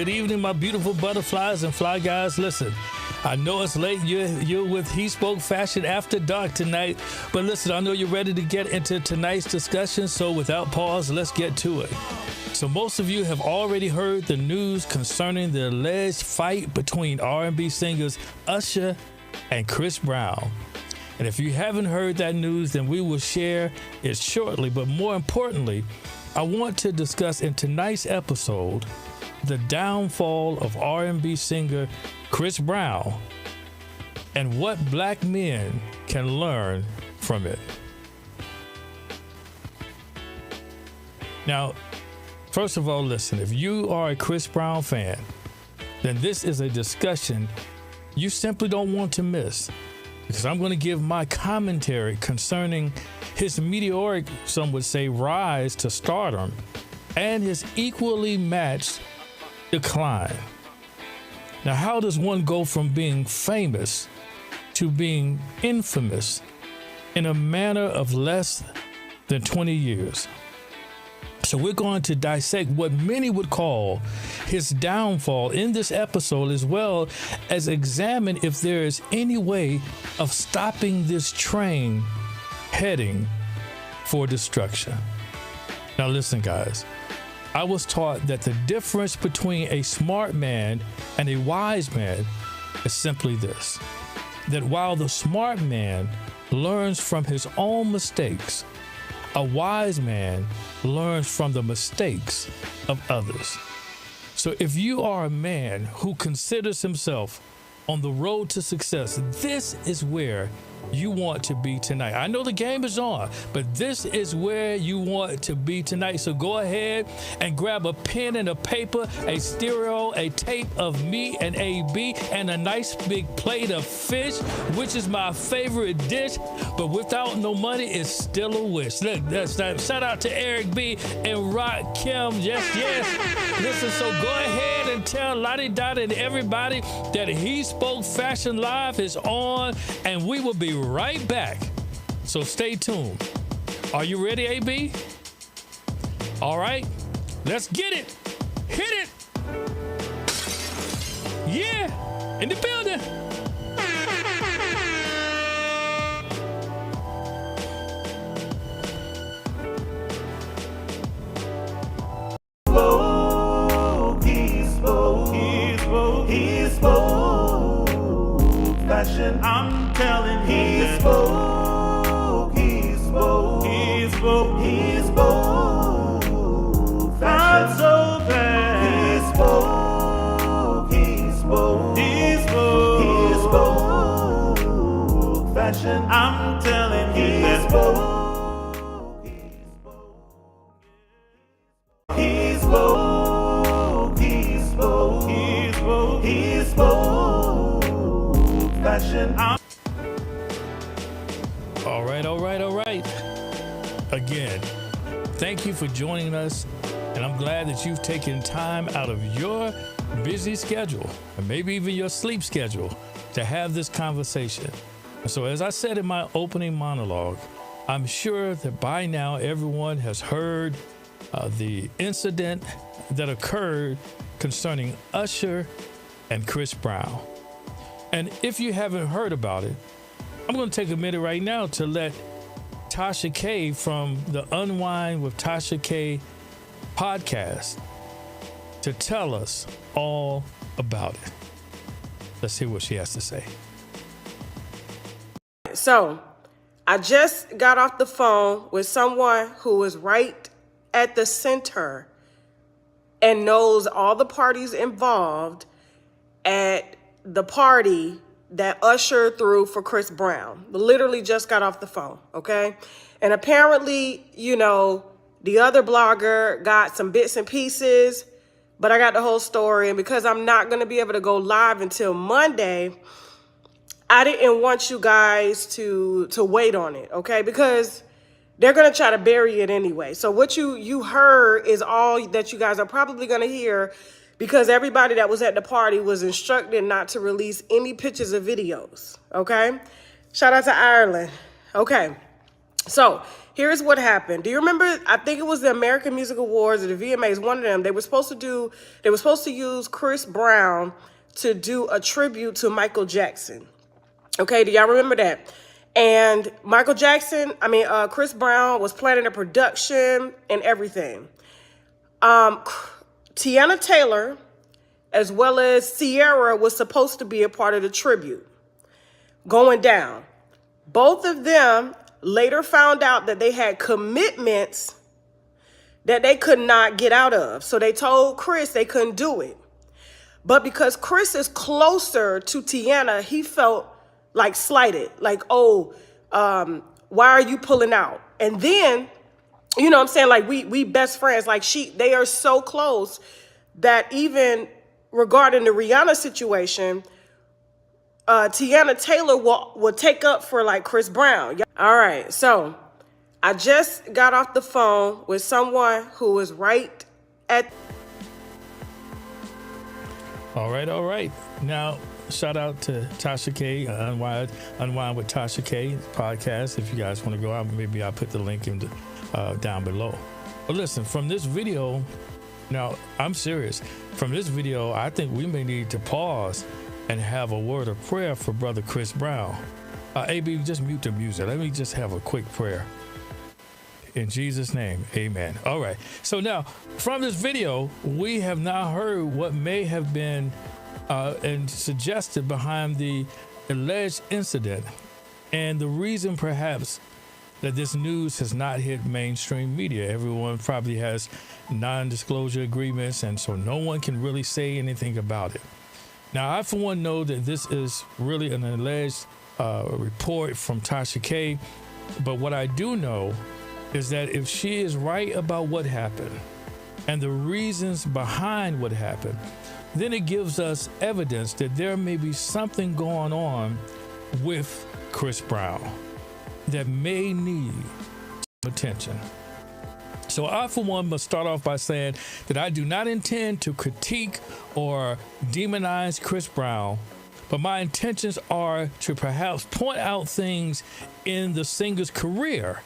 Good evening, my beautiful butterflies and fly guys. Listen, I know it's late. You're with HeSpoke Fashion After Dark tonight. But listen, I know you're ready to get into tonight's discussion. So without pause, let's get to it. So most of you have already heard the news concerning the alleged fight between R&B singers Usher and Chris Brown. And if you haven't heard that news, then we will share it shortly. But more importantly, I want to discuss in tonight's episode the downfall of R&B singer Chris Brown and what black men can learn from it. Now, first of all, listen, if you are a Chris Brown fan, then this is a discussion you simply don't want to miss, because I'm going to give my commentary concerning his meteoric, some would say, rise to stardom and his equally matched decline. Now, how does one go from being famous to being infamous in a manner of less than 20 years? So we're going to dissect what many would call his downfall in this episode, as well as examine if there is any way of stopping this train heading for destruction. Now listen, guys, I was taught that the difference between a smart man and a wise man is simply this: that while the smart man learns from his own mistakes, a wise man learns from the mistakes of others. So if you are a man who considers himself on the road to success, this is where you want to be tonight. I know the game is on, but this is where you want to be tonight. So go ahead and grab a pen and a paper, a stereo, a tape of me and AB, and a nice big plate of fish, which is my favorite dish, but without no money, it's still a wish. Look, shout out to Eric B and Rock Kim. Yes. Listen, so go ahead and tell Lottie Dot and everybody that HeSpoke Fashion Live is on, and we will be right back. So stay tuned. Are you ready, AB? All right, let's get it. Hit it. Yeah, in the building. I'm telling you, he spoke, I'm so bad. He spoke, fashion. I'm telling you, he spoke, fashion. All right. Again, thank you for joining us, and I'm glad that you've taken time out of your busy schedule, and maybe even your sleep schedule, to have this conversation. And so, as I said in my opening monologue, I'm sure that by now everyone has heard the incident that occurred concerning Usher and Chris Brown. And if you haven't heard about it, I'm going to take a minute right now to let Tasha K from the Unwind with Tasha K podcast to tell us all about it. Let's hear what she has to say. So I just got off the phone with someone who was right at the center and knows all the parties involved at the party that Usher threw for Chris Brown. Literally just got off the phone, okay? And apparently, you know, the other blogger got some bits and pieces, but I got the whole story. And because I'm not going to be able to go live until Monday, I didn't want you guys to wait on it, okay? Because they're going to try to bury it anyway. So what you heard is all that you guys are probably going to hear, because everybody that was at the party was instructed not to release any pictures or videos, okay? Shout out to Ireland. Okay, so here's what happened. Do you remember? I think it was the American Music Awards or the VMAs, one of them. They were supposed to use Chris Brown to do a tribute to Michael Jackson. Okay, do y'all remember that? And Chris Brown was planning the production and everything. Tiana Taylor, as well as Sierra, was supposed to be a part of the tribute going down. Both of them later found out that they had commitments that they could not get out of. So they told Chris they couldn't do it. But because Chris is closer to Tiana, he felt like slighted, like, why are you pulling out? And then, you know what I'm saying, like we best friends, like they are so close that even regarding the Rihanna situation, Tiana Taylor will take up for like Chris Brown. All right, so I just got off the phone with someone who was right at. All right. Now, shout out to Tasha K, Unwind with Tasha K podcast. If you guys want to go out, maybe I'll put the link down below. But listen, from this video, now I'm serious. From this video, I think we may need to pause and have a word of prayer for Brother Chris Brown. AB, just mute the music. Let me just have a quick prayer. In Jesus' name, amen. All right. So now, from this video, we have now heard what may have been and suggested behind the alleged incident, and the reason perhaps that this news has not hit mainstream media. Everyone probably has non-disclosure agreements, and so no one can really say anything about it. Now, I, for one, know that this is really an alleged report from Tasha K, but what I do know is that if she is right about what happened and the reasons behind what happened, then it gives us evidence that there may be something going on with Chris Brown that may need attention. So I, for one, must start off by saying that I do not intend to critique or demonize Chris Brown, but my intentions are to perhaps point out things in the singer's career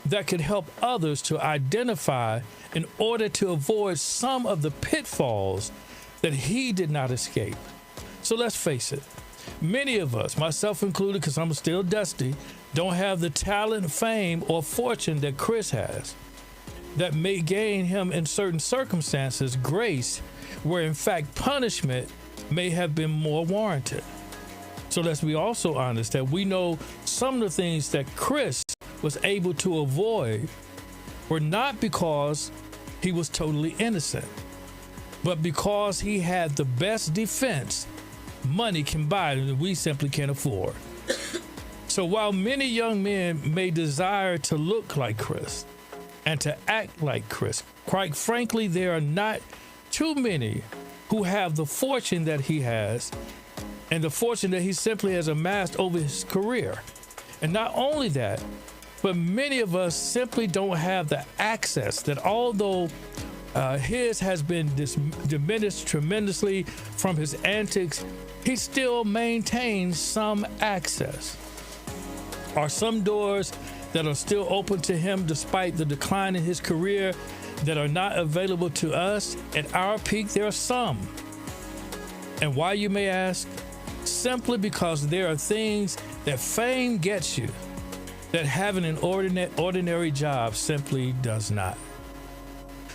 that could help others to identify in order to avoid some of the pitfalls that he did not escape. So let's face it, many of us, myself included, because I'm still dusty, don't have the talent, fame, or fortune that Chris has, that may gain him in certain circumstances grace, where in fact punishment may have been more warranted. So let's be also honest that we know some of the things that Chris was able to avoid were not because he was totally innocent, but because he had the best defense money can buy that we simply can't afford. So while many young men may desire to look like Chris and to act like Chris, quite frankly, there are not too many who have the fortune that he has and the fortune that he simply has amassed over his career. And not only that, but many of us simply don't have the access that, although his has been diminished tremendously from his antics, he still maintains some access. Are some doors that are still open to him despite the decline in his career that are not available to us? At our peak, there are some. And why, you may ask? Simply because there are things that fame gets you that having an ordinary job simply does not.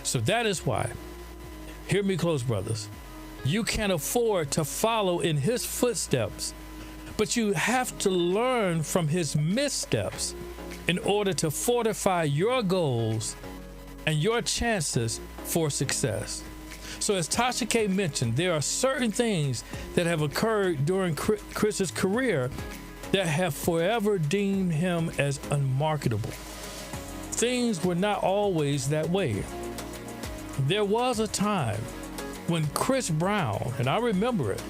So that is why, hear me close, brothers, you can't afford to follow in his footsteps, but you have to learn from his missteps in order to fortify your goals and your chances for success. So as Tasha K mentioned, there are certain things that have occurred during Chris's career that have forever deemed him as unmarketable. Things were not always that way. There was a time when Chris Brown, and I remember it,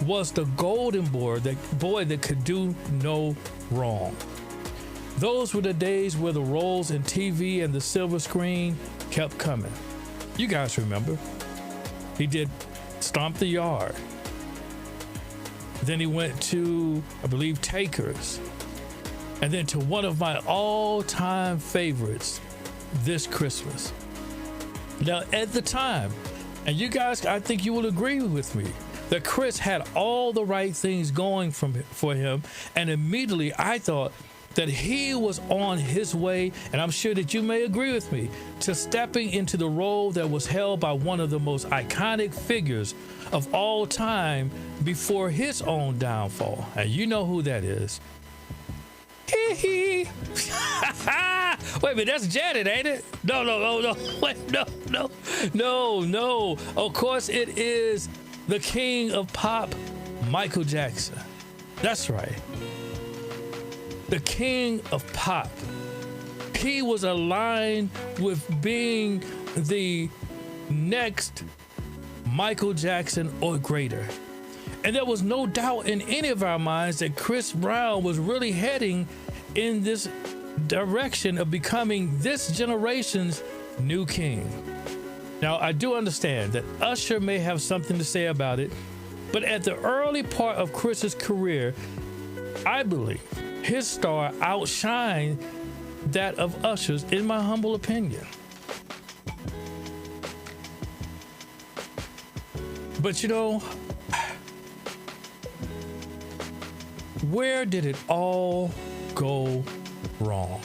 was the golden boy that could do no wrong. Those were the days where the roles in TV and the silver screen kept coming. You guys remember. He did Stomp the Yard. Then he went to, I believe, Takers. and then to one of my all-time favorites this Christmas. Now, at the time, and you guys, I think you will agree with me, that Chris had all the right things going for him, and immediately I thought that he was on his way, and I'm sure that you may agree with me, to stepping into the role that was held by one of the most iconic figures of all time before his own downfall. And you know who that is. Wait a minute, that's Janet, ain't it? No. Wait, no. Of course it is the king of pop, Michael Jackson. That's right. The king of pop. He was aligned with being the next Michael Jackson or greater. And there was no doubt in any of our minds that Chris Brown was really heading in this direction of becoming this generation's new king. Now, I do understand that Usher may have something to say about it, but at the early part of Chris's career, I believe his star outshined that of Usher's, in my humble opinion. But you know, where did it all go wrong?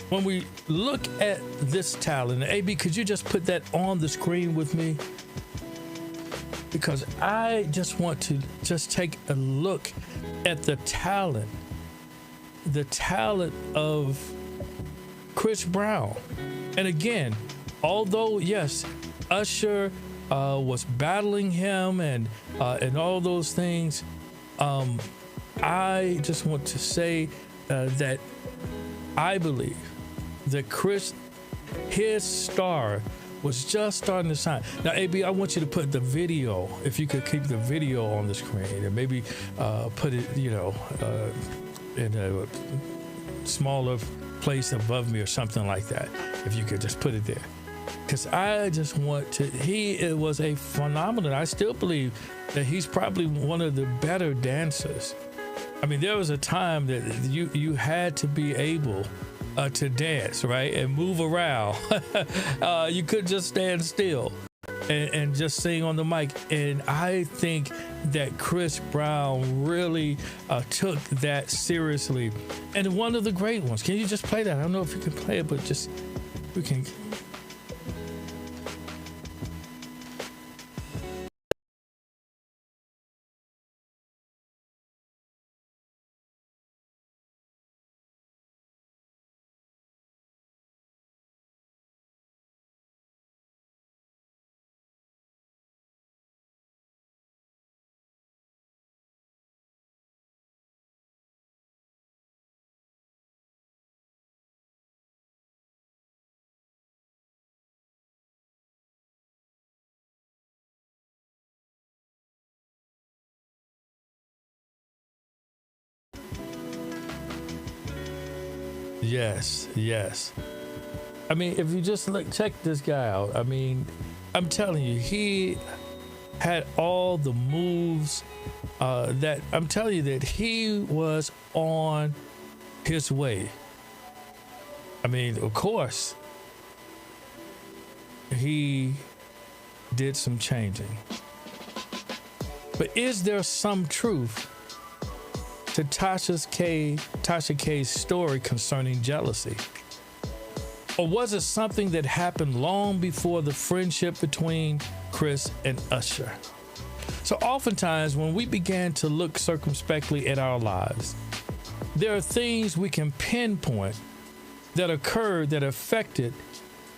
When we look at this talent, AB, could you just put that on the screen with me? Because I just want to just take a look at the talent of Chris Brown. And again, although, yes, Usher was battling him and all those things, I just want to say that I believe that Chris, his star, was just starting to shine. Now, AB, I want you to put the video, if you could keep the video on the screen, and maybe put it, in a smaller place above me or something like that. If you could just put it there. Because I just want to, it was a phenomenon. I still believe that he's probably one of the better dancers. I mean, there was a time that you had to be able to dance, right, and move around. You couldn't just stand still and just sing on the mic. And I think that Chris Brown really took that seriously. And one of the great ones. Can you just play that? I don't know if you can play it, but just, we can. Yes. I mean, if you just check this guy out, I mean, I'm telling you, he had all the moves that I'm telling you that he was on his way. I mean, of course, he did some changing. But is there some truth to Tasha K's story concerning jealousy? Or was it something that happened long before the friendship between Chris and Usher? So oftentimes when we began to look circumspectly at our lives, there are things we can pinpoint that occurred that affected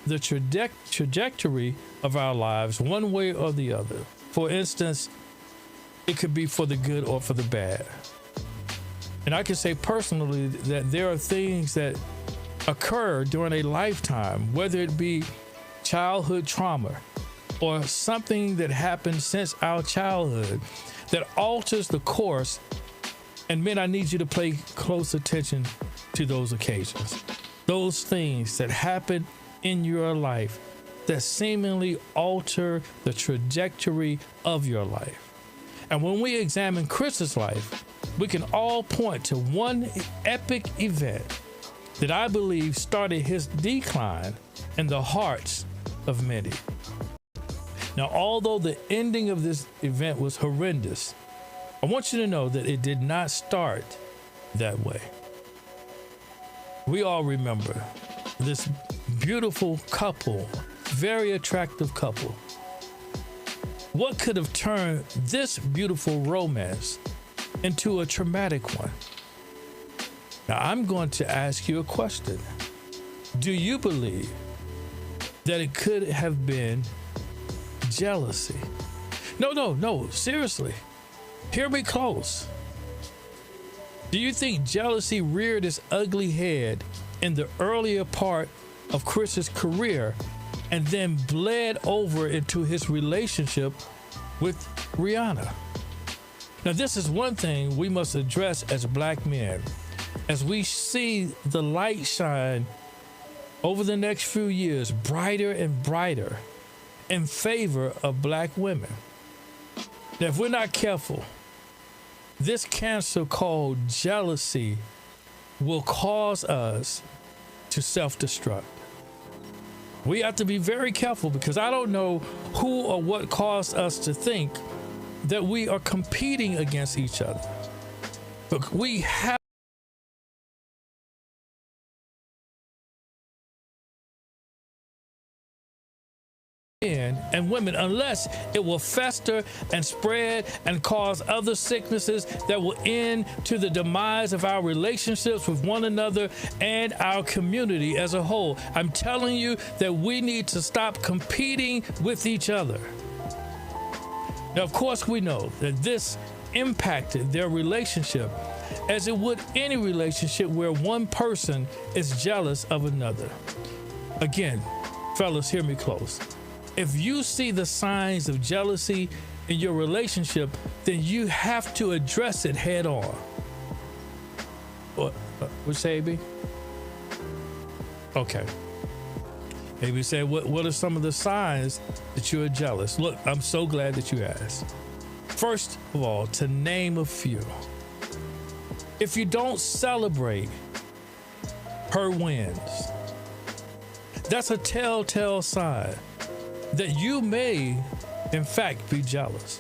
the trajectory of our lives one way or the other. For instance, it could be for the good or for the bad. And I can say personally that there are things that occur during a lifetime, whether it be childhood trauma or something that happened since our childhood, that alters the course. And men, I need you to pay close attention to those occasions, those things that happen in your life that seemingly alter the trajectory of your life. And when we examine Chris's life, we can all point to one epic event that I believe started his decline in the hearts of many. Now, although the ending of this event was horrendous, I want you to know that it did not start that way. We all remember this beautiful couple, very attractive couple. What could have turned this beautiful romance into a traumatic one? Now, I'm going to ask you a question. Do you believe that it could have been jealousy? No, seriously. Hear me close. Do you think jealousy reared its ugly head in the earlier part of Chris's career and then bled over into his relationship with Rihanna? Now, this is one thing we must address as black men as we see the light shine over the next few years brighter and brighter in favor of black women. Now, if we're not careful, this cancer called jealousy will cause us to self-destruct. We have to be very careful, because I don't know who or what caused us to think that we are competing against each other. But we have men and women, unless it will fester and spread and cause other sicknesses that will end to the demise of our relationships with one another and our community as a whole. I'm telling you that we need to stop competing with each other. Now, of course, we know that this impacted their relationship, as it would any relationship where one person is jealous of another. Again, fellas, hear me close. If you see the signs of jealousy in your relationship, then you have to address it head on. What say, AB? Okay. AB said, what are some of the signs that you are jealous? Look, I'm so glad that you asked. First of all, to name a few. If you don't celebrate her wins, that's a telltale sign that you may, in fact, be jealous.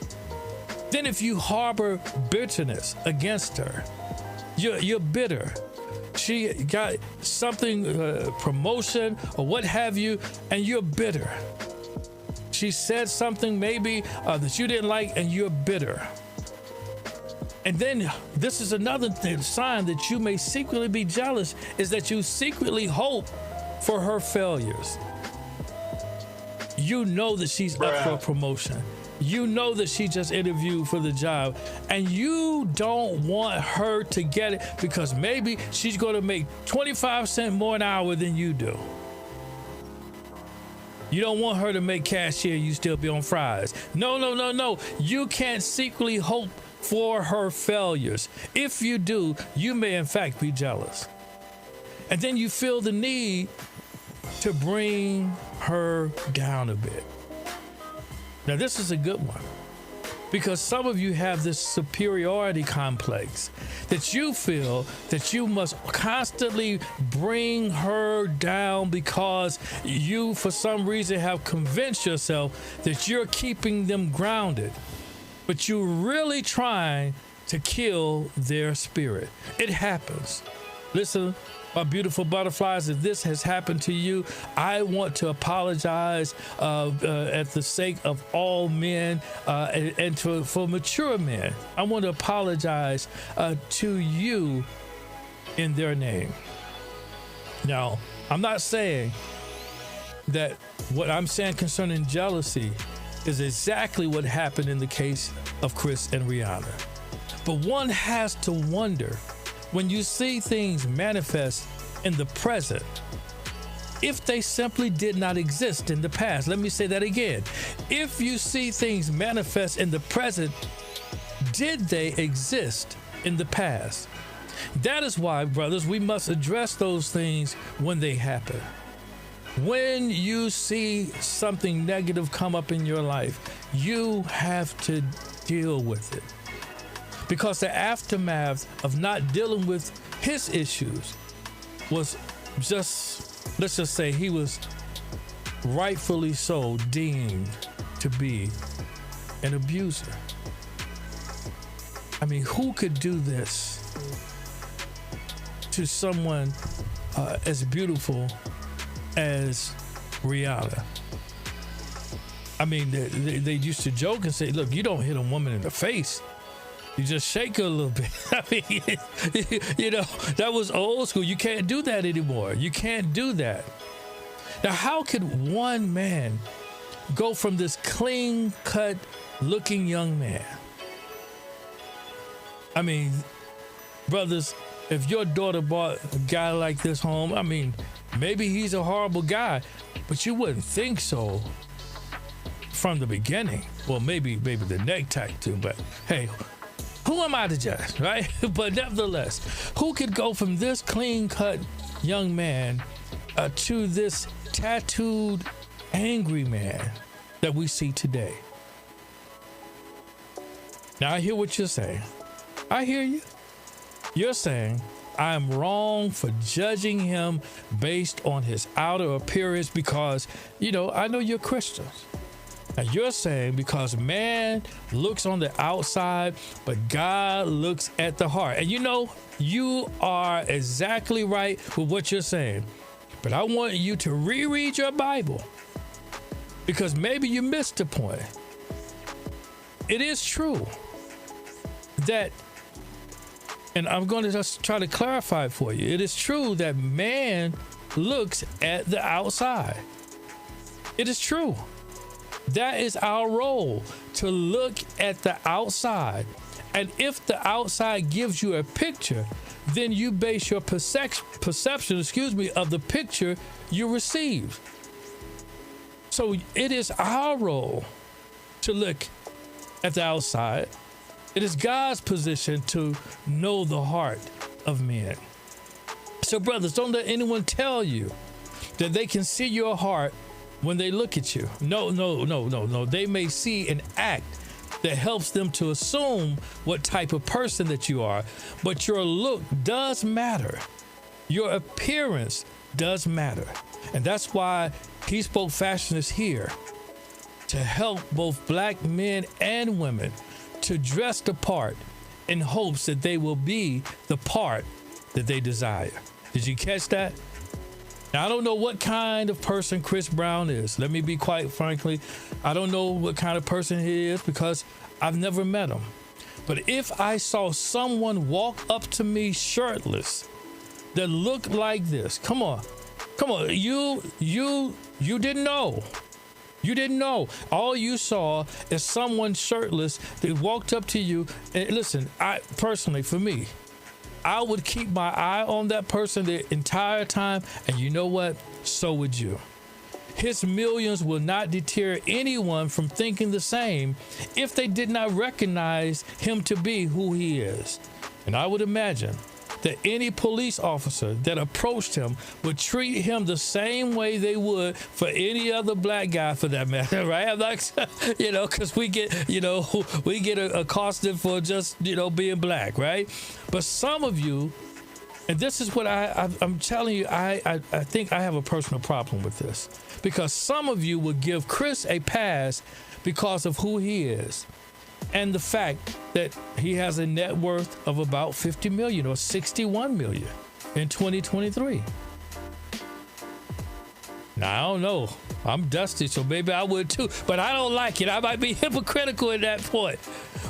Then if you harbor bitterness against her, you're bitter. She got something, promotion or what have you, and you're bitter. She said something maybe that you didn't like, and you're bitter. And then this is another sign that you may secretly be jealous, is that you secretly hope for her failures. You know that she's up for a promotion. You know that she just interviewed for the job, and you don't want her to get it because maybe she's going to make 25 cents more an hour than you do. You don't want her to make cashier, you still be on fries. No. You can't secretly hope for her failures. If you do, you may in fact be jealous. And then you feel the need to bring her down a bit. Now, this is a good one, because some of you have this superiority complex that you feel that you must constantly bring her down because you, for some reason, have convinced yourself that you're keeping them grounded, but you're really trying to kill their spirit. It happens. Listen, my beautiful butterflies, if this has happened to you, I want to apologize at the sake of all men and for mature men. I want to apologize to you in their name. Now, I'm not saying that what I'm saying concerning jealousy is exactly what happened in the case of Chris and Rihanna. But one has to wonder, when you see things manifest in the present, if they simply did not exist in the past. Let me say that again. If you see things manifest in the present, did they exist in the past? That is why, brothers, we must address those things when they happen. When you see something negative come up in your life, you have to deal with it. Because the aftermath of not dealing with his issues was just, let's just say he was rightfully so deemed to be an abuser. I mean, who could do this to someone as beautiful as Rihanna? I mean, they used to joke and say, look, you don't hit a woman in the face. You just shake her a little bit. I mean, you know, that was old school. You can't do that anymore. You can't do that. Now, how could one man go from this clean-cut looking young man? I mean, brothers, if your daughter brought a guy like this home, I mean, maybe he's a horrible guy, but you wouldn't think so from the beginning. Well, maybe the necktie too, but hey, who am I to judge, right? But nevertheless, who could go from this clean-cut young man to this tattooed, angry man that we see today? Now, I hear what you're saying. I hear you. You're saying I'm wrong for judging him based on his outer appearance because, you know, I know you're Christians. And you're saying because man looks on the outside, but God looks at the heart. And you know, you are exactly right with what you're saying. But I want you to reread your Bible because maybe you missed the point. It is true that, and I'm going to just try to clarify it for you. It is true that man looks at the outside. It is true. That is our role, to look at the outside. And if the outside gives you a picture, then you base your perception, of the picture you receive. So it is our role to look at the outside. It is God's position to know the heart of men. So brothers, don't let anyone tell you that they can see your heart when they look at you. No. They may see an act that helps them to assume what type of person that you are, but your look does matter. Your appearance does matter. And that's why HeSpoke Fashion is here to help both black men and women to dress the part in hopes that they will be the part that they desire. Did you catch that? Now, I don't know what kind of person Chris Brown is. Let me be quite frankly, I don't know what kind of person he is because I've never met him. But if I saw someone walk up to me shirtless that looked like this, come on, you didn't know. You didn't know. All you saw is someone shirtless that walked up to you. And listen, I personally, for me, I would keep my eye on that person the entire time. And you know what? So would you. His millions will not deter anyone from thinking the same if they did not recognize him to be who he is. And I would imagine that any police officer that approached him would treat him the same way they would for any other black guy for that matter, right? I'm like, because we get accosted for just, being black, right? But some of you, and this is what I'm telling you, I think I have a personal problem with this, because some of you would give Chris a pass because of who he is. And the fact that he has a net worth of about 50 million or 61 million in 2023. Now, I don't know. I'm dusty, so maybe I would too. But I don't like it. I might be hypocritical at that point.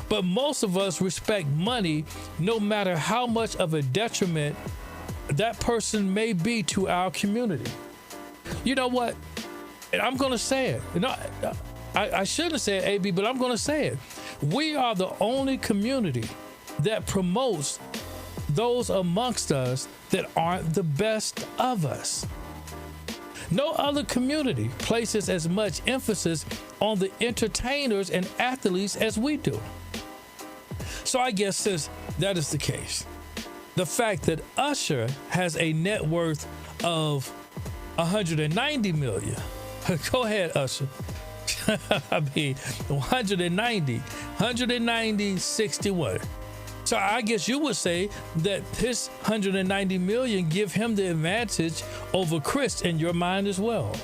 But most of us respect money no matter how much of a detriment that person may be to our community. You know what? And I'm going to say it. I shouldn't say it, AB, but I'm going to say it. We are the only community that promotes those amongst us that aren't the best of us. No other community places as much emphasis on the entertainers and athletes as we do. So I guess since that is the case, the fact that Usher has a net worth of 190 million. Go ahead, Usher. I mean, 190, 61. So I guess you would say that his 190 million give him the advantage over Chris in your mind as well.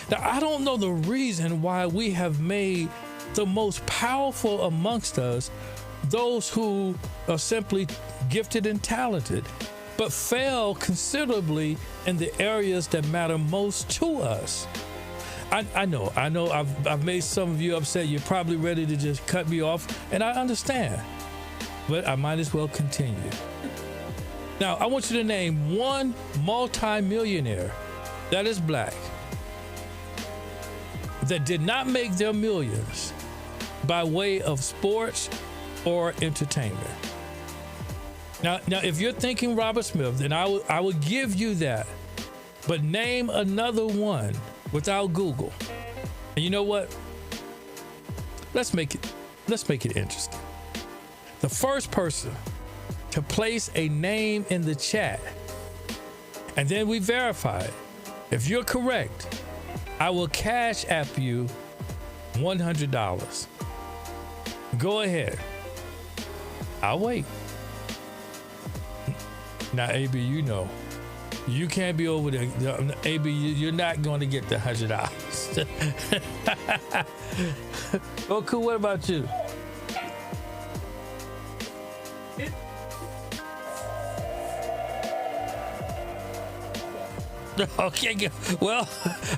Now, I don't know the reason why we have made the most powerful amongst us those who are simply gifted and talented, but fail considerably in the areas that matter most to us. I know I've made some of you upset. You're probably ready to just cut me off, and I understand, but I might as well continue. Now, I want you to name one multi-millionaire that is black that did not make their millions by way of sports or entertainment. Now, if you're thinking Robert Smith, then I would give you that. But name another one without Google. And you know what? Let's make it interesting. The first person to place a name in the chat, and then we verify it. If you're correct, I will cash app you $100. Go ahead. I'll wait. Now, AB, you know, you can't be over there. AB, you're not going to get the $100. Oh, cool. What about you? Okay, well,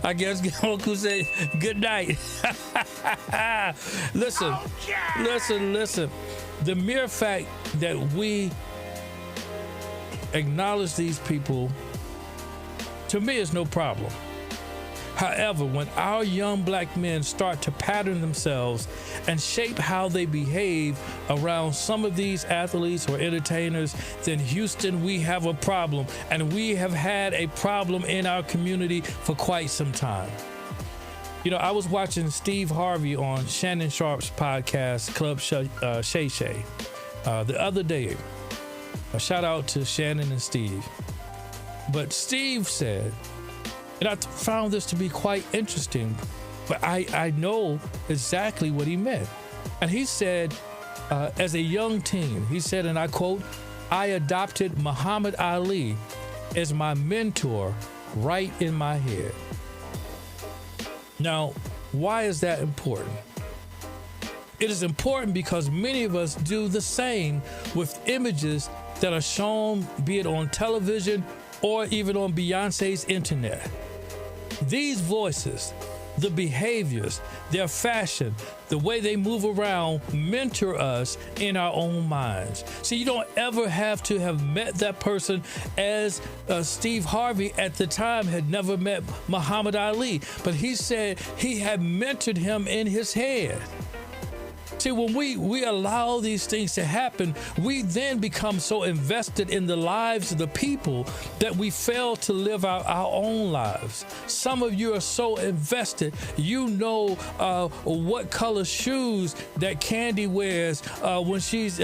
I guess Uncle said good night. Listen. The mere fact that we acknowledge these people, to me, is no problem. However, when our young black men start to pattern themselves and shape how they behave around some of these athletes or entertainers, then Houston, we have a problem. And we have had a problem in our community for quite some time. You know, I was watching Steve Harvey on Shannon Sharp's podcast, Club Shay Shay, the other day. A shout out to Shannon and Steve. But Steve said, and I found this to be quite interesting, but I know exactly what he meant. And he said, as a young teen, he said, and I quote, "I adopted Muhammad Ali as my mentor right in my head." Now, why is that important? It is important because many of us do the same with images that are shown, be it on television or even on Beyonce's internet. These voices, the behaviors, their fashion, the way they move around mentor us in our own minds. See, you don't ever have to have met that person, as Steve Harvey at the time had never met Muhammad Ali, but he said he had mentored him in his head. See, when we allow these things to happen, we then become so invested in the lives of the people that we fail to live out our own lives. Some of you are so invested, you know what color shoes that Candy wears when she's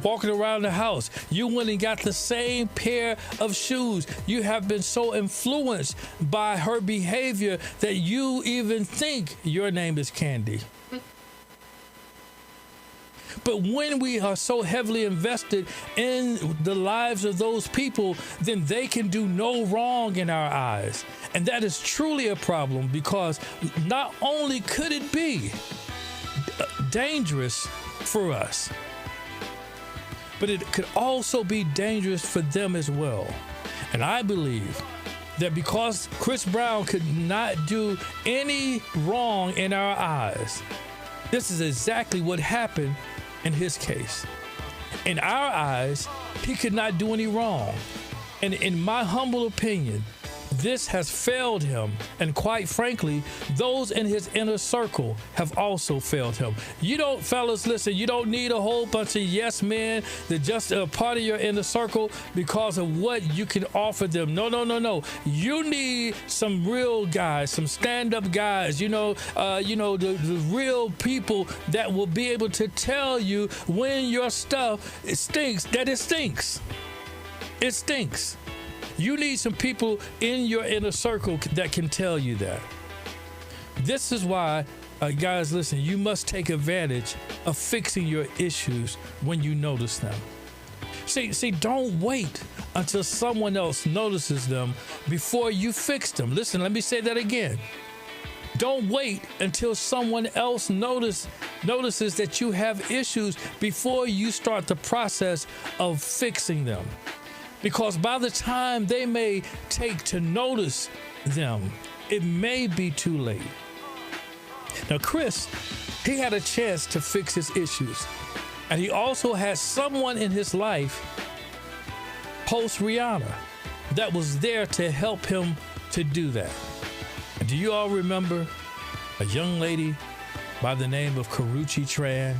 walking around the house. You went and got the same pair of shoes. You have been so influenced by her behavior that you even think your name is Candy. But when we are so heavily invested in the lives of those people, then they can do no wrong in our eyes. And that is truly a problem, because not only could it be dangerous for us, but it could also be dangerous for them as well. And I believe that because Chris Brown could not do any wrong in our eyes, this is exactly what happened in his case. In our eyes, he could not do any wrong. And in my humble opinion, this has failed him. And quite frankly, those in his inner circle have also failed him. You don't, fellas, listen, you don't need a whole bunch of yes men that just are part of your inner circle because of what you can offer them. No. You need some real guys, some stand-up guys, the real people that will be able to tell you when your stuff stinks, that it stinks. It stinks. You need some people in your inner circle that can tell you that. This is why Guys, listen, you must take advantage of fixing your issues when you notice them. See, don't wait until someone else notices them before you fix them. Listen, let me say that again. Don't wait until someone else notices that you have issues before you start the process of fixing them. Because by the time they may take to notice them, it may be too late. Now, Chris, he had a chance to fix his issues. And he also had someone in his life, post Rihanna, that was there to help him to do that. And do you all remember a young lady by the name of Karrueche Tran?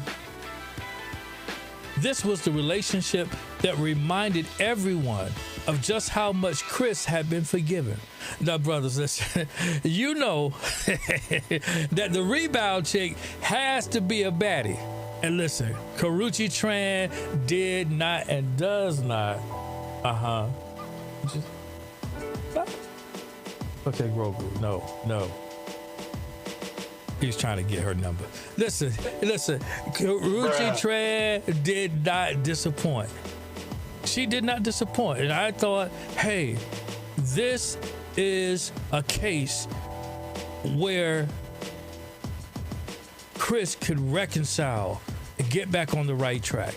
This was the relationship that reminded everyone of just how much Chris had been forgiven. Now, brothers, listen, you know that the rebound chick has to be a baddie. And listen, Karrueche Tran did not and does not. Okay, Grogu, no. He's trying to get her number. Listen, Karrueche Tran did not disappoint. She did not disappoint. And I thought, hey, this is a case where Chris could reconcile and get back on the right track.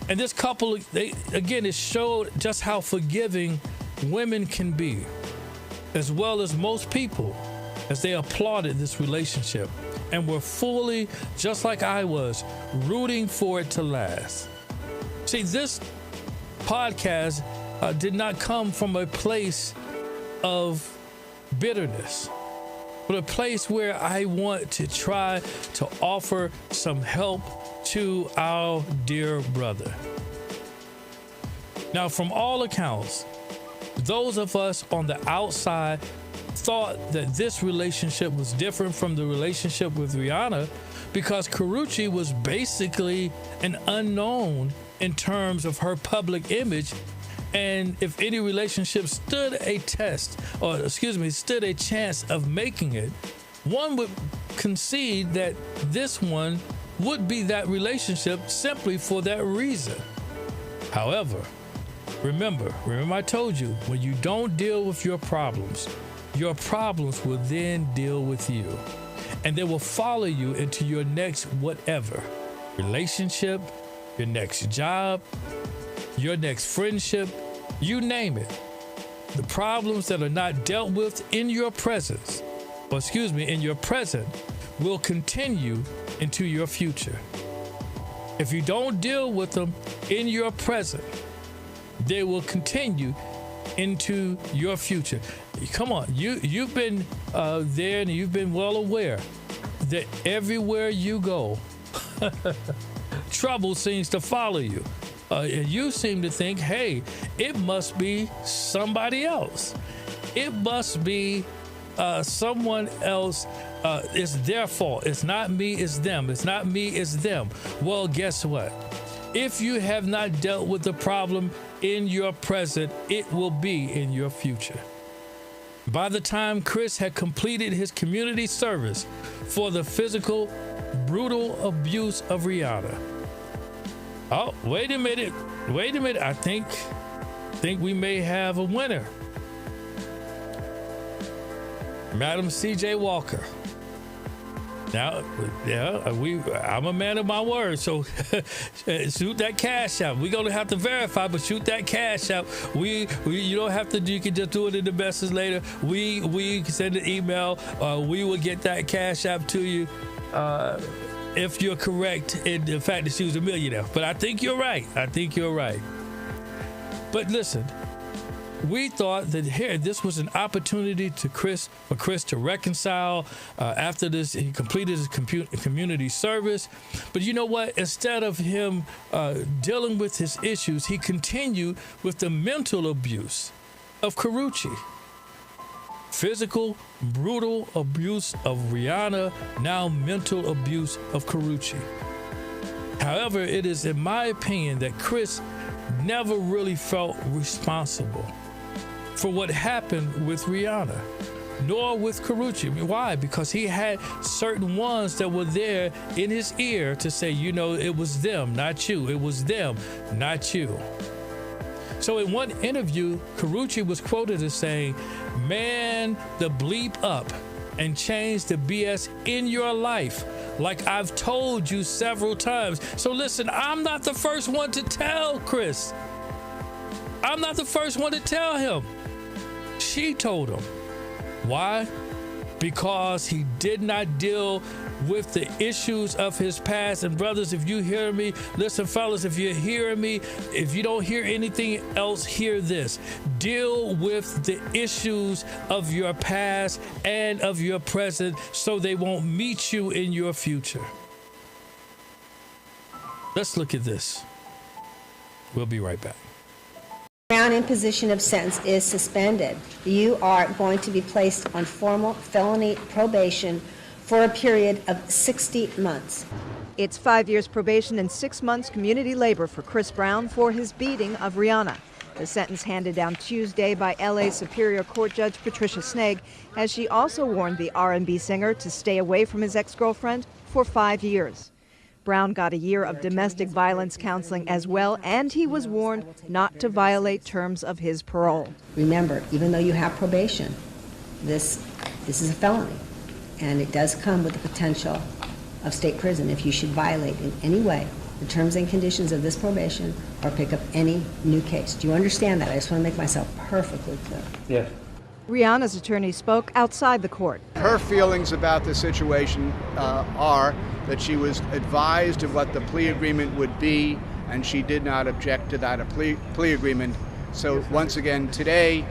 And this couple, it showed just how forgiving women can be, as well as most people, as they applauded this relationship and were fully, just like I was, rooting for it to last. See, this podcast did not come from a place of bitterness, but a place where I want to try to offer some help to our dear brother. Now, from all accounts, those of us on the outside thought that this relationship was different from the relationship with Rihanna because Karrueche was basically an unknown in terms of her public image. And if any relationship stood a chance of making it, one would concede that this one would be that relationship simply for that reason. However, remember I told you, when you don't deal with your problems will then deal with you. And they will follow you into your next whatever. Relationship, your next job, your next friendship, you name it. The problems that are not dealt with in your present will continue into your future. If you don't deal with them in your present, they will continue into your future. Come on, you've been there and you've been well aware that everywhere you go, trouble seems to follow you. You seem to think, hey, it must be somebody else. It must be someone else. It's their fault. It's not me, it's them. It's not me, it's them. Well, guess what? If you have not dealt with the problem in your present, it will be in your future. By the time Chris had completed his community service for the physical, brutal abuse of Rihanna. Oh, wait a minute. I think we may have a winner. Madam C.J. Walker. Now, I'm a man of my word, so shoot that cash out. We're gonna have to verify, but shoot that cash out. You don't have to. You can just do it in the message later. We send an email. We will get that cash out to you if you're correct in the fact that she was a millionaire. But I think you're right. But listen. We thought that here, this was an opportunity for Chris to reconcile. After this, he completed his community service. But you know what? Instead of him dealing with his issues, he continued with the mental abuse of Karrueche. Physical, brutal abuse of Rihanna, now mental abuse of Karrueche. However, it is in my opinion that Chris never really felt responsible for what happened with Rihanna. nor with Karrueche. Why? Because he had certain ones that were there in his ear to say, you know, it was them, not you. It was them, not you. So in one interview, Karrueche was quoted as saying, man the bleep up and change the BS in your life, like I've told you several times. So listen, I'm not the first one to tell Chris. I'm not the first one to tell him. She told him. Why? Because he did not deal with the issues of his past. And brothers, if you hear me, listen, fellas, if you're hearing me, if you don't hear anything else, hear this. Deal with the issues of your past and of your present so they won't meet you in your future. Let's look at this. We'll be right back. Brown imposition of sentence is suspended. You are going to be placed on formal felony probation for a period of 60 months. It's 5 years probation and 6 months community labor for Chris Brown for his beating of Rihanna. The sentence handed down Tuesday by LA Superior Court Judge Patricia Sneg, as she also warned the R&B singer to stay away from his ex-girlfriend for 5 years. Brown got a year of domestic violence counseling as well, and he was warned not to violate terms of his parole. Remember, even though you have probation, this is a felony, and it does come with the potential of state prison if you should violate in any way the terms and conditions of this probation or pick up any new case. Do you understand that? I just want to make myself perfectly clear. Yes. Rihanna's attorney spoke outside the court. Her feelings about the situation are that she was advised of what the plea agreement would be, and she did not object to that plea agreement. So once again, today,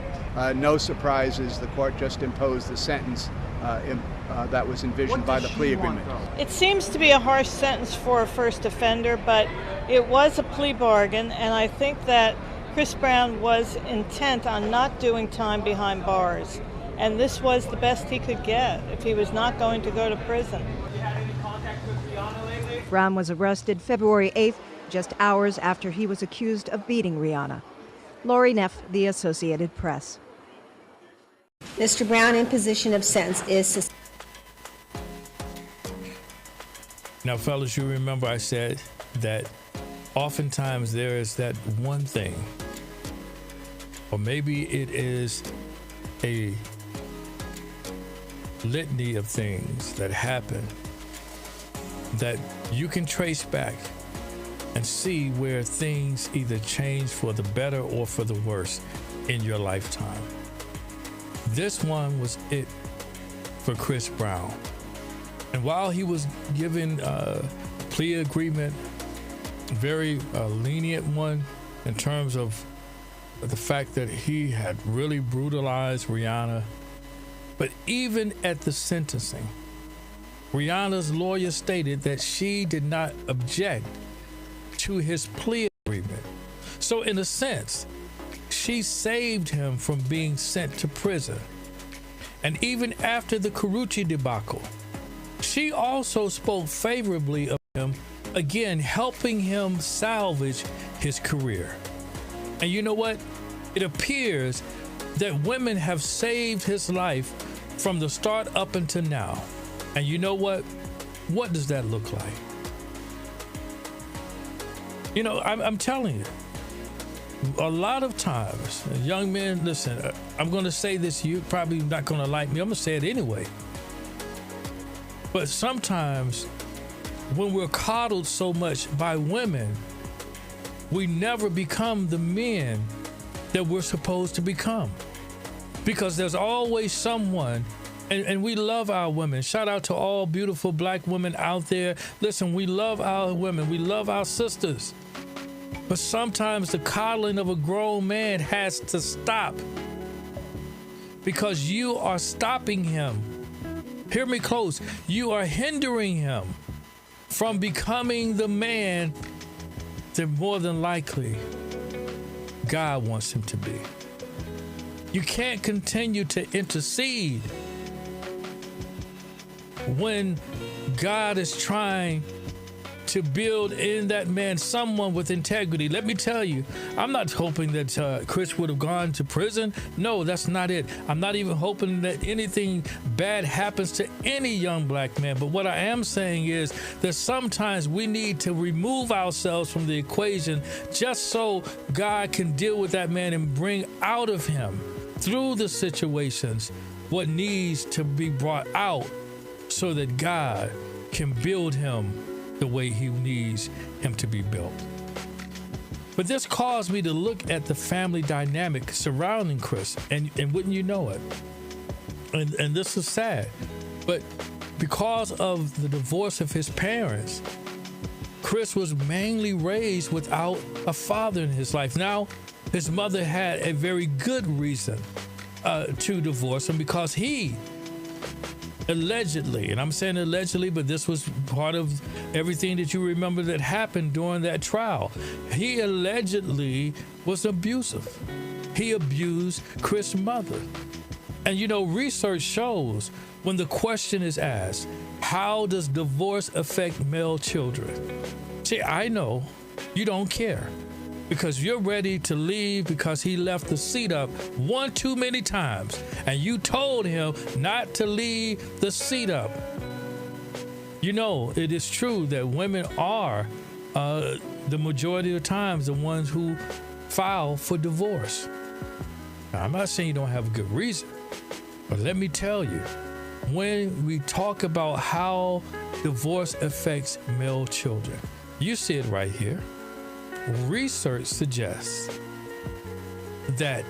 no surprises. The court just imposed the sentence that was envisioned by the plea agreement. It seems to be a harsh sentence for a first offender, but it was a plea bargain, and I think that Chris Brown was intent on not doing time behind bars, and this was the best he could get if he was not going to go to prison. Brown was arrested February 8th, just hours after he was accused of beating Rihanna. Lori Neff, The Associated Press. Mr. Brown, imposition of sentence is suspended. Now, fellas, you remember I said that oftentimes there is that one thing, or maybe it is a litany of things that happen that you can trace back and see where things either change for the better or for the worse in your lifetime. This one was it for Chris Brown. And while he was given a plea agreement, very lenient one in terms of the fact that he had really brutalized Rihanna, but even at the sentencing, Rihanna's lawyer stated that she did not object to his plea agreement. So in a sense, she saved him from being sent to prison. And even after the Karrueche debacle, she also spoke favorably of him, again, helping him salvage his career. And you know what? It appears that women have saved his life from the start up until now. And you know what? What does that look like? You know, I'm telling you, a lot of times, young men, listen, I'm going to say this, you're probably not going to like me. I'm going to say it anyway. But sometimes when we're coddled so much by women, we never become the men that we're supposed to become. Because there's always someone, and we love our women. Shout out to all beautiful black women out there. Listen, we love our women. We love our sisters. But sometimes the coddling of a grown man has to stop because you are stopping him. Hear me close. You are hindering him from becoming the man that more than likely God wants him to be. You can't continue to intercede when God is trying to build in that man someone with integrity. Let me tell you, I'm not hoping that Chris would have gone to prison. No, that's not it. I'm not even hoping that anything bad happens to any young black man. But what I am saying is that sometimes we need to remove ourselves from the equation just so God can deal with that man and bring out of him, through the situations, what needs to be brought out so that God can build him the way he needs him to be built. But this caused me to look at the family dynamic surrounding Chris, and wouldn't you know it? And this is sad, but because of the divorce of his parents, Chris was mainly raised without a father in his life. Now, his mother had a very good reason to divorce him, because he allegedly, and I'm saying allegedly, but this was part of everything that you remember that happened during that trial. He allegedly was abusive. He abused Chris' mother. And you know, research shows when the question is asked, how does divorce affect male children? See, I know you don't care, because you're ready to leave because he left the seat up one too many times, and you told him not to leave the seat up. You know, it is true that women are the majority of the times the ones who file for divorce. Now, I'm not saying you don't have a good reason, but let me tell you, when we talk about how divorce affects male children, you see it right here. Research suggests that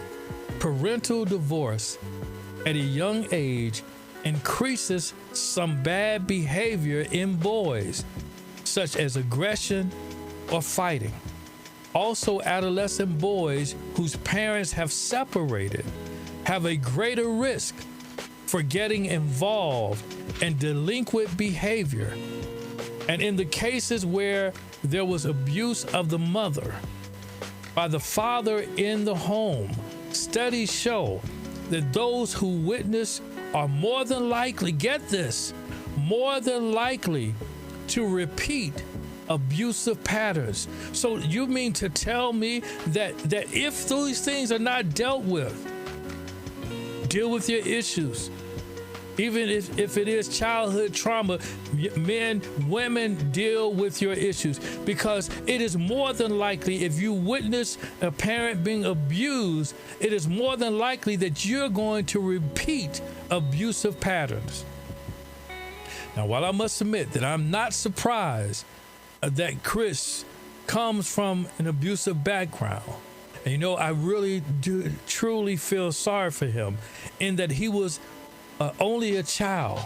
parental divorce at a young age increases some bad behavior in boys, such as aggression or fighting. Also, adolescent boys whose parents have separated have a greater risk for getting involved in delinquent behavior. And in the cases where there was abuse of the mother by the father in the home, studies show that those who witness are more than likely, get this, more than likely to repeat abusive patterns. So you mean to tell me that if those things are not dealt with, deal with your issues, even if it is childhood trauma, men, women, deal with your issues, because it is more than likely, if you witness a parent being abused, it is more than likely that you're going to repeat abusive patterns. Now, while I must admit that I'm not surprised that Chris comes from an abusive background, and you know, I really do truly feel sorry for him in that he was only a child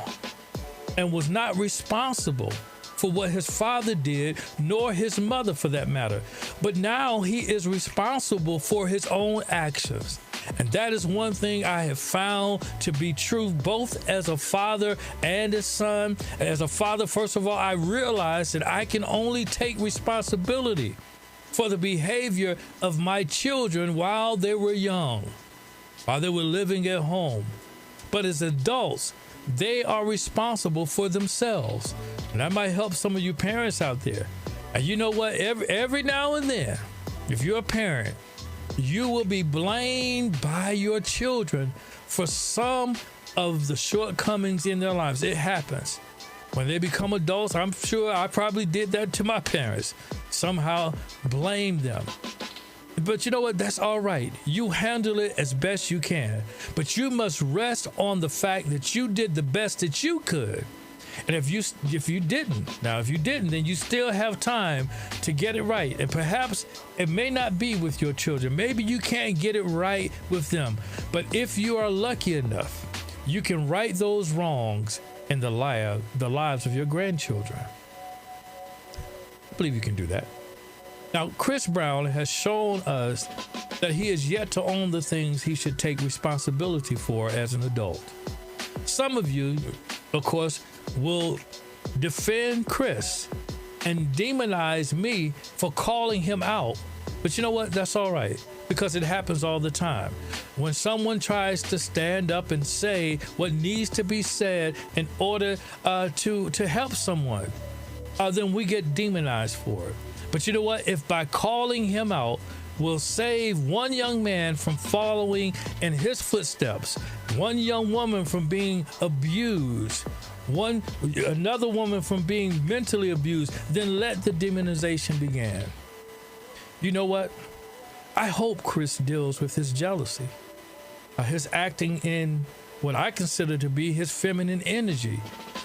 and was not responsible for what his father did, nor his mother for that matter. But now he is responsible for his own actions. And that is one thing I have found to be true, both as a father and a son. As a father, first of all, I realized that I can only take responsibility for the behavior of my children while they were young, while they were living at home. But as adults, they are responsible for themselves. And that might help some of you parents out there. And you know what? Every now and then, if you're a parent, you will be blamed by your children for some of the shortcomings in their lives. It happens. When they become adults, I'm sure I probably did that to my parents. Somehow blame them. But you know what? That's all right. You handle it as best you can. But you must rest on the fact that you did the best that you could. And if you didn't, then you still have time to get it right. And perhaps it may not be with your children. Maybe you can't get it right with them. But if you are lucky enough, you can right those wrongs in the lives of your grandchildren. I believe you can do that. Now, Chris Brown has shown us that he is yet to own the things he should take responsibility for as an adult. Some of you, of course, will defend Chris and demonize me for calling him out. But you know what? That's all right, because it happens all the time. When someone tries to stand up and say what needs to be said in order to help someone, then we get demonized for it. But you know what? If by calling him out will save one young man from following in his footsteps, one young woman from being abused, another woman from being mentally abused, then let the demonization begin. You know what? I hope Chris deals with his jealousy, his acting in what I consider to be his feminine energy,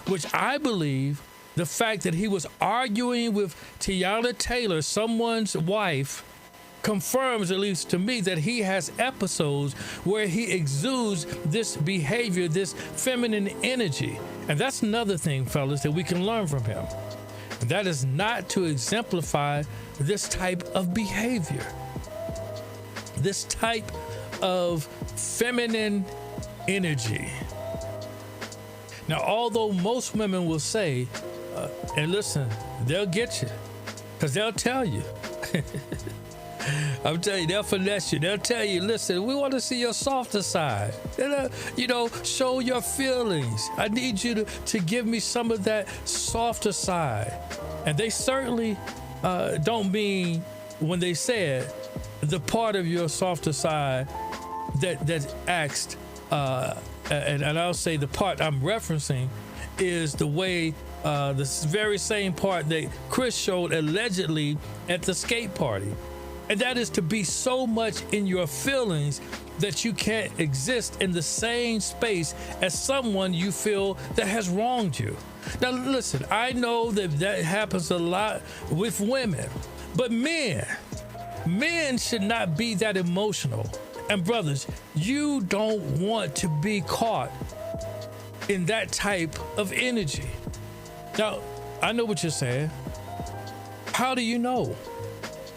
which I believe the fact that he was arguing with Tiana Taylor, someone's wife, confirms, at least to me, that he has episodes where he exudes this behavior, this feminine energy. And that's another thing, fellas, that we can learn from him. That is not to exemplify this type of behavior, this type of feminine energy. Now, although most women will say, and listen, they'll get you, because they'll tell you. I'm telling you, they'll finesse you. They'll tell you, listen, we want to see your softer side. Show your feelings. I need you to give me some of that softer side. And they certainly don't mean, when they say it, the part of your softer side that acts, and I'll say the part I'm referencing is the way, the very same part that Chris showed allegedly at the skate party. And that is to be so much in your feelings that you can't exist in the same space as someone you feel that has wronged you. Now, listen, I know that happens a lot with women, but men should not be that emotional. And brothers, you don't want to be caught in that type of energy. Now, I know what you're saying. How do you know?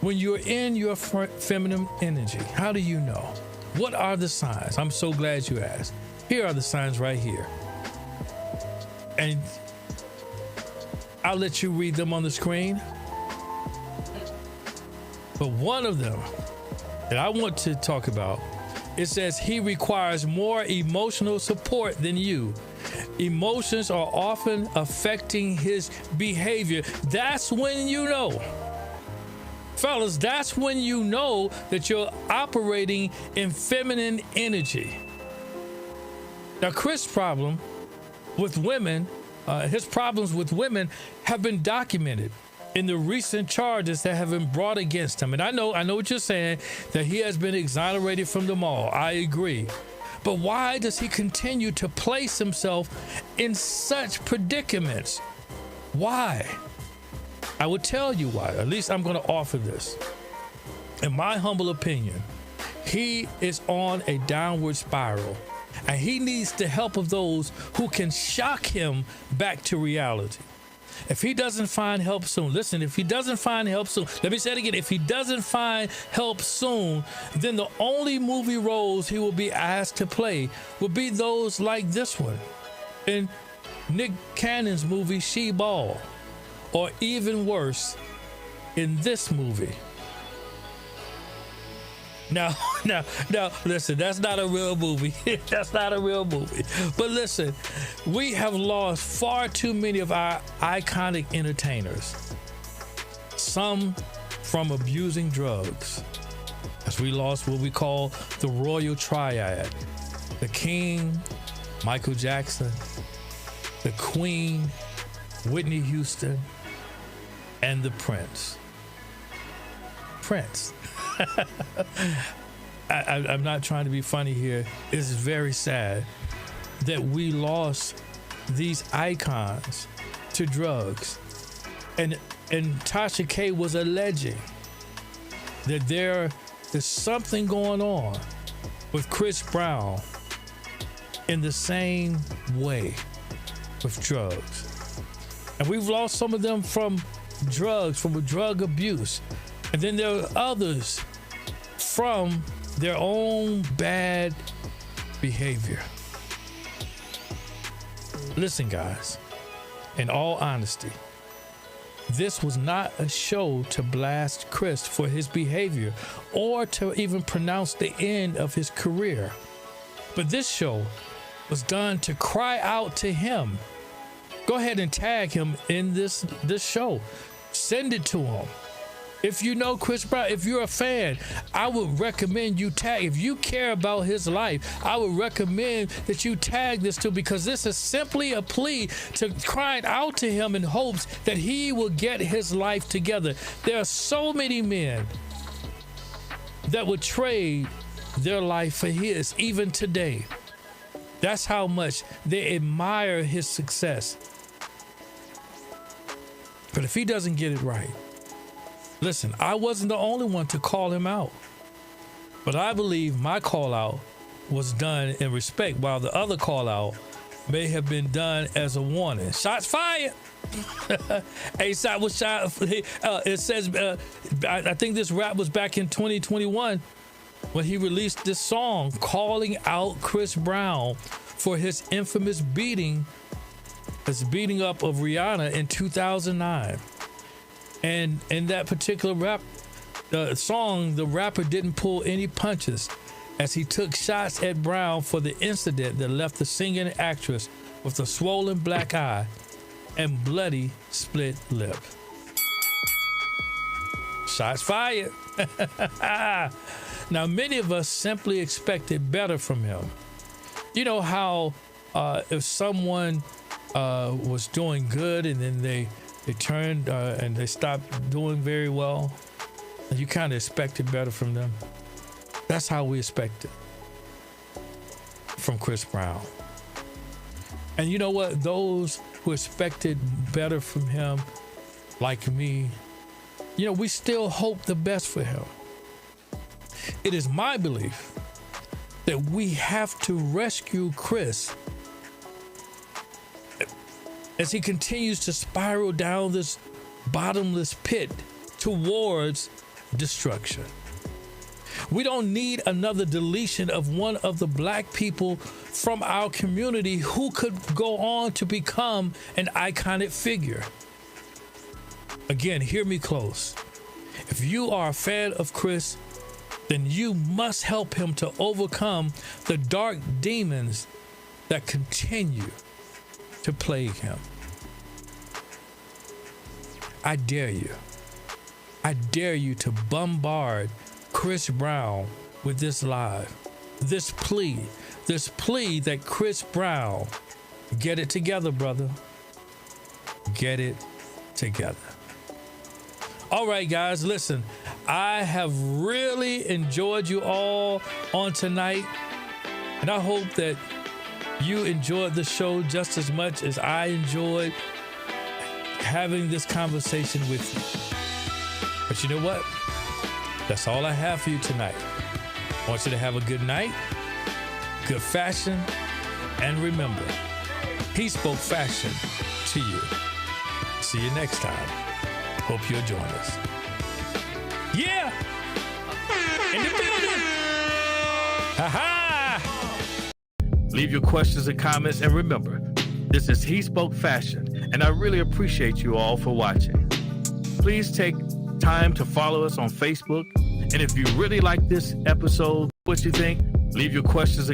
When you're in your feminine energy, how do you know? What are the signs? I'm so glad you asked. Here are the signs right here. And I'll let you read them on the screen. But one of them that I want to talk about, it says he requires more emotional support than you. Emotions are often affecting his behavior. That's when you know. Fellas, that's when you know that you're operating in feminine energy. Now, Chris' problem with women, his problems with women have been documented in the recent charges that have been brought against him. And I know what you're saying, that he has been exonerated from them all. I agree. But why does he continue to place himself in such predicaments? Why? I will tell you why. At least I'm going to offer this. In my humble opinion, he is on a downward spiral, and he needs the help of those who can shock him back to reality. If he doesn't find help soon, listen, if he doesn't find help soon, let me say it again, if he doesn't find help soon, then the only movie roles he will be asked to play will be those like this one in Nick Cannon's movie She Ball. Or even worse, in this movie. Now, listen, that's not a real movie. That's not a real movie. But listen, we have lost far too many of our iconic entertainers. Some from abusing drugs. As we lost what we call the Royal Triad. The King, Michael Jackson, the Queen, Whitney Houston, and the Prince. I'm not trying to be funny here. It's very sad that we lost these icons to drugs. And Tasha K was alleging that there is something going on with Chris Brown in the same way with drugs. And we've lost some of them from drugs, from drug abuse. And then there are others from their own bad behavior. Listen, guys, in all honesty, this was not a show to blast Chris for his behavior or to even pronounce the end of his career. But this show was done to cry out to him go ahead and tag him in this show. Send it to him. If you know Chris Brown, if you're a fan, I would recommend you tag. If you care about his life, I would recommend that you tag this too, because this is simply a plea to crying out to him in hopes that he will get his life together. There are so many men that would trade their life for his, even today. That's how much they admire his success. But if he doesn't get it right, listen, I wasn't the only one to call him out, but I believe my call out was done in respect, while the other call out may have been done as a warning. Shots fired. A$AP was shot. It says, I think this rap was back in 2021 when he released this song calling out Chris Brown for his infamous beating up of Rihanna in 2009. And in that particular rap song, the rapper didn't pull any punches as he took shots at Brown for the incident that left the singing actress with a swollen black eye and bloody split lip. Shots fired. Now, many of us simply expected better from him. You know how if someone was doing good and then they turned and they stopped doing very well, and you kind of expected better from them. That's how we expected from Chris Brown. And you know what? Those who expected better from him, like me, you know, we still hope the best for him. It is my belief that we have to rescue Chris as he continues to spiral down this bottomless pit towards destruction. We don't need another deletion of one of the black people from our community who could go on to become an iconic figure. Again, hear me close. If you are a fan of Chris, then you must help him to overcome the dark demons that continue to plague him. I dare you. I dare you to bombard Chris Brown with this live, this plea that Chris Brown, get it together, brother. Get it together. All right, guys, listen, I have really enjoyed you all on tonight, and I hope that you enjoyed the show just as much as I enjoyed having this conversation with you. But you know what? That's all I have for you tonight. I want you to have a good night, good fashion, and remember, HeSpoke fashion to you. See you next time. Hope you'll join us. Yeah! In the building! Ha-ha! Leave your questions and comments, and remember, this is HeSpoke Fashion, and I really appreciate you all for watching. Please take time to follow us on Facebook, and if you really like this episode, what you think, leave your questions and